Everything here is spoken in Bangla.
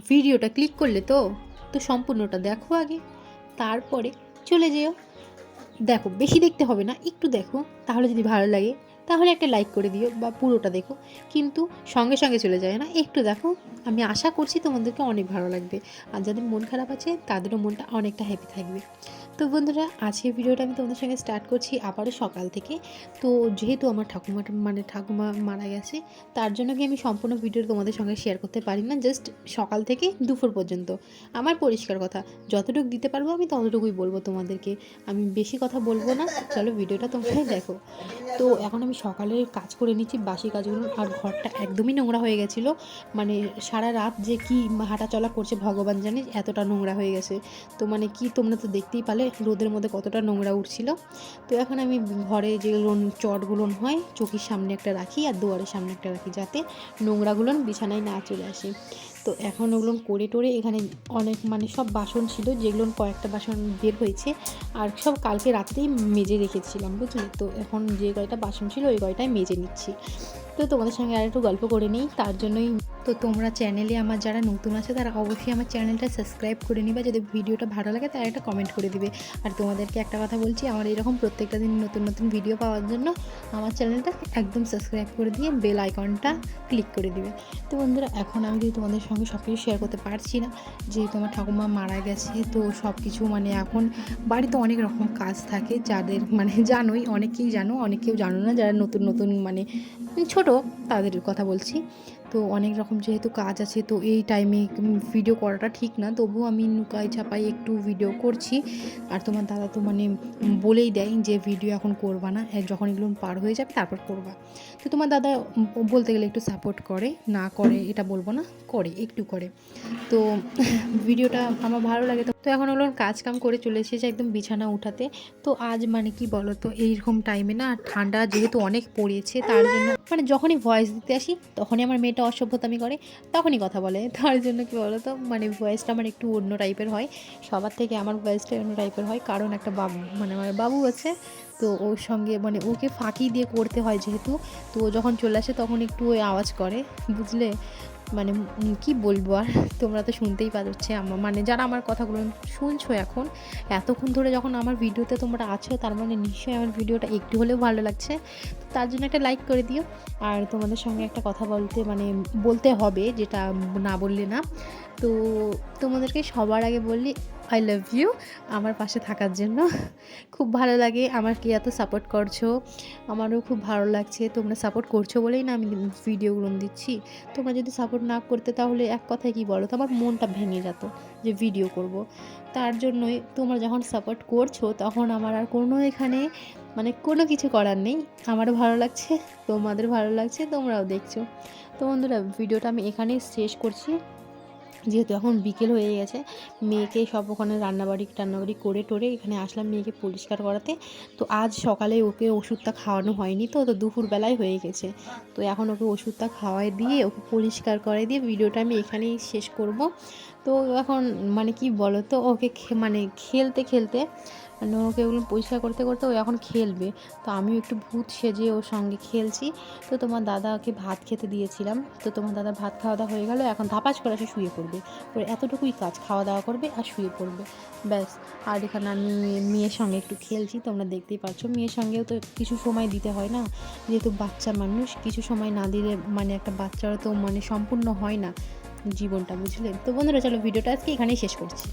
ভিডিওটা ক্লিক করলে তো তো সম্পূর্ণটা দেখো আগে, তারপরে চলে যেও। দেখো, বেশি দেখতে হবে না, একটু দেখো, তাহলে যদি ভালো লাগে তাহলে একটা লাইক করে দিও বা পুরোটা দেখো, কিন্তু সঙ্গে সঙ্গে চলে যায় না, একটু দেখো। আমি আশা করছি তোমাদেরকে অনেক ভালো লাগবে, আর যাদের মন খারাপ আছে তাদেরও মনটা অনেকটা হ্যাপি থাকবে। তো বন্ধুরা, আজকের ভিডিওটা আমি তোমাদের সঙ্গে স্টার্ট করছি আবারও সকাল থেকে। তো যেহেতু আমার ঠাকুমা মারা গেছে, তার জন্য কি আমি সম্পূর্ণ ভিডিও তোমাদের সঙ্গে শেয়ার করতে পারি না, জাস্ট সকাল থেকে দুপুর পর্যন্ত আমার পরিষ্কার কথা যতটুকু দিতে পারবো আমি ততটুকুই বলবো তোমাদেরকে, আমি বেশি কথা বলবো না। চলো ভিডিওটা তোমরাই দেখো। তো এখন আমি সকালে কাজ করে নিচ্ছি, বাসি কাজগুলো, আর ঘরটা একদমই নোংরা হয়ে গেছিলো। মানে সারা রাত যে কি হাঁটা চলা করছে ভগবান জানে, এতটা নোংরা হয়ে গেছে। তো মানে কি, তোমরা তো দেখতেই পালে রোদের মধ্যে কতটা নোংরা উঠছিল। তো এখন আমি ঘরে যেগুলো চটগুলো হয় চোখের সামনে একটা রাখি আর দুয়ারের সামনে একটা রাখি, যাতে নোংরাগুলো বিছানায় না চলে আসে। তো এখন ওগুলো করে টোরে এখানে অনেক মানে সব বাসন ছিল, যেগুলো কয়েকটা বাসন বের হয়েছে, আর সব কালকে রাত্রেই মেজে রেখেছিলাম, বুঝলি। তো এখন যে কয়টা বাসন ছিল ওই কয়টাই মেজে নিচ্ছি। তো তোমাদের সঙ্গে আর একটু গল্প করে নিই, তার জন্যই। তো তোমরা চ্যানেলে আমার যারা নতুন আছে তারা অবশ্যই আমার চ্যানেলটা সাবস্ক্রাইব করে নিবা, যদি ভিডিওটা ভালো লাগে তারা একটা কমেন্ট করে দিবে। আর তোমাদেরকে একটা কথা বলছি, আমার এরকম প্রত্যেকটা দিন নতুন নতুন ভিডিও পাওয়ার জন্য আমার চ্যানেলটা একদম সাবস্ক্রাইব করে দিয়ে বেল আইকনটা ক্লিক করে দিবে। তো বন্ধুরা, এখন আমি যদি তোমাদের সঙ্গে সব কিছু শেয়ার করতে পারছি না, যেহেতু আমার ঠাকুমা মারা গেছে, তো সব কিছু মানে এখন বাড়িতে অনেক রকম কাজ থাকে, যাদের মানে জানোই, অনেকেই জানো, অনেকেও জানো না, যারা নতুন নতুন মানে ছোট তাদের কথা বলছি। তো অনেক রকম যেহেতু কাজ আছে, তো এই টাইমে ভিডিও করাটা ঠিক না, তবুও আমি লুকাই ছাপাই একটু ভিডিও করছি। আর তোমার দাদা তো মানে বলেই দেয় যে ভিডিও এখন করবা না, যখন এগুলো পার হয়ে যাবে তারপর করবা। তো তোমার দাদা বলতে গেলে একটু সাপোর্ট করে, না করে এটা বলবো না, করে একটু করে। তো ভিডিওটা আমার ভালো লাগে। তো এখন হলো কাজ কাম করে চলে এসেছে একদম বিছানা উঠাতে। তো আজ মানে কি বলো তো, এইরকম টাইমে না ঠান্ডা যেহেতু অনেক পড়েছে, তার জন্য মানে যখনই ভয়েস দিতে আসি তখনই আমার মেয়েটা অসভ্যতামি করে, তখনই কথা বলে। তার জন্য কি বলো তো, মানে ভয়েসটা আমার একটু অন্য টাইপের হয়, সবার থেকে আমার ভয়েসটা অন্য টাইপের হয়, কারণ একটা বাবু মানে আমার বাবু আছে। তো ওর সঙ্গে মানে ওকে ফাঁকি দিয়ে করতে হয় যেহেতু, তো ও যখন চলে আসে তখন একটু ওই আওয়াজ করে, বুঝলে। মানে কি বলবো আর, তোমরা তো শুনতেই পাচ্ছে আমার মানে যারা আমার কথাগুলো শুনছো এখন এতক্ষণ ধরে, যখন আমার ভিডিওতে তোমরা আছো, তার মানে নিশ্চয়ই আমার ভিডিওটা একটু হলেও ভালো লাগছে। তো তার জন্য একটা লাইক করে দিও। আর তোমাদের সঙ্গে একটা কথা বলতে হবে, যেটা না বললে না। তো তোমাদেরকে সবার আগে বললি আই লাভ ইউ আমার পাশে থাকার জন্য। খুব ভালো লাগে আমাকে এত সাপোর্ট করছো, আমারও খুব ভালো লাগছে, তোমরা সাপোর্ট করছো বলেই না আমি ভিডিওগুলো দিচ্ছি। তোমরা যদি সাপোর্ট না করতে তাহলে এক কথায় কী বলো তো, আমার মনটা ভেঙে যেত যে ভিডিও করব। তার জন্যই তোমরা যখন সাপোর্ট করছো তখন আমার আর কোনো এখানে মানে কোনো কিছু করার নেই। আমারও ভালো লাগছে, তোমাদের ভালো লাগছে, তোমরাও দেখছো। তো বন্ধুরা, ভিডিওটা আমি এখানেই শেষ করছি, যেহেতু এখন বিকেল হয়ে গেছে। মেয়েকে সব ওখানে রান্নাবাড়ি করে টোরে এখানে আসলাম মেয়েকে পরিষ্কার করাতে। তো আজ সকালে ওকে ওষুধটা খাওয়ানো হয়নি, তো দুপুরবেলায় হয়ে গেছে। তো এখন ওকে ওষুধটা খাওয়াই দিয়ে ওকে পরিষ্কার করে দিয়ে ভিডিওটা আমি এখানেই শেষ করব। তো এখন মানে কি বলো তো, ওকে মানে খেলতে খেলতে মানে ওকে ওগুলো পরিষ্কার করতে করতে ও এখন খেলবে। তো আমিও একটু ভূত সেজে ওর সঙ্গে খেলছি। তো তোমার দাদাকে ভাত খেতে দিয়েছিলাম, তো তোমার দাদার ভাত খাওয়া দাওয়া হয়ে গেল, এখন ধাপাস করে সে শুয়ে পড়বে। ওর এতটুকুই কাজ, খাওয়া দাওয়া করবে আর শুয়ে পড়বে, ব্যাস। আর এখানে আমি মেয়ের সঙ্গে একটু খেলছি, তোমরা দেখতেই পাচ্ছ। মেয়ের সঙ্গেও তো কিছু সময় দিতে হয় না, যেহেতু বাচ্চা মানুষ, কিছু সময় না দিলে মানে একটা বাচ্চারা তো মানে সম্পূর্ণ হয় না জীবনটা, বুঝলে। তো বন্ধুরা, চলো ভিডিওটা আজকে এখানেই শেষ করছি।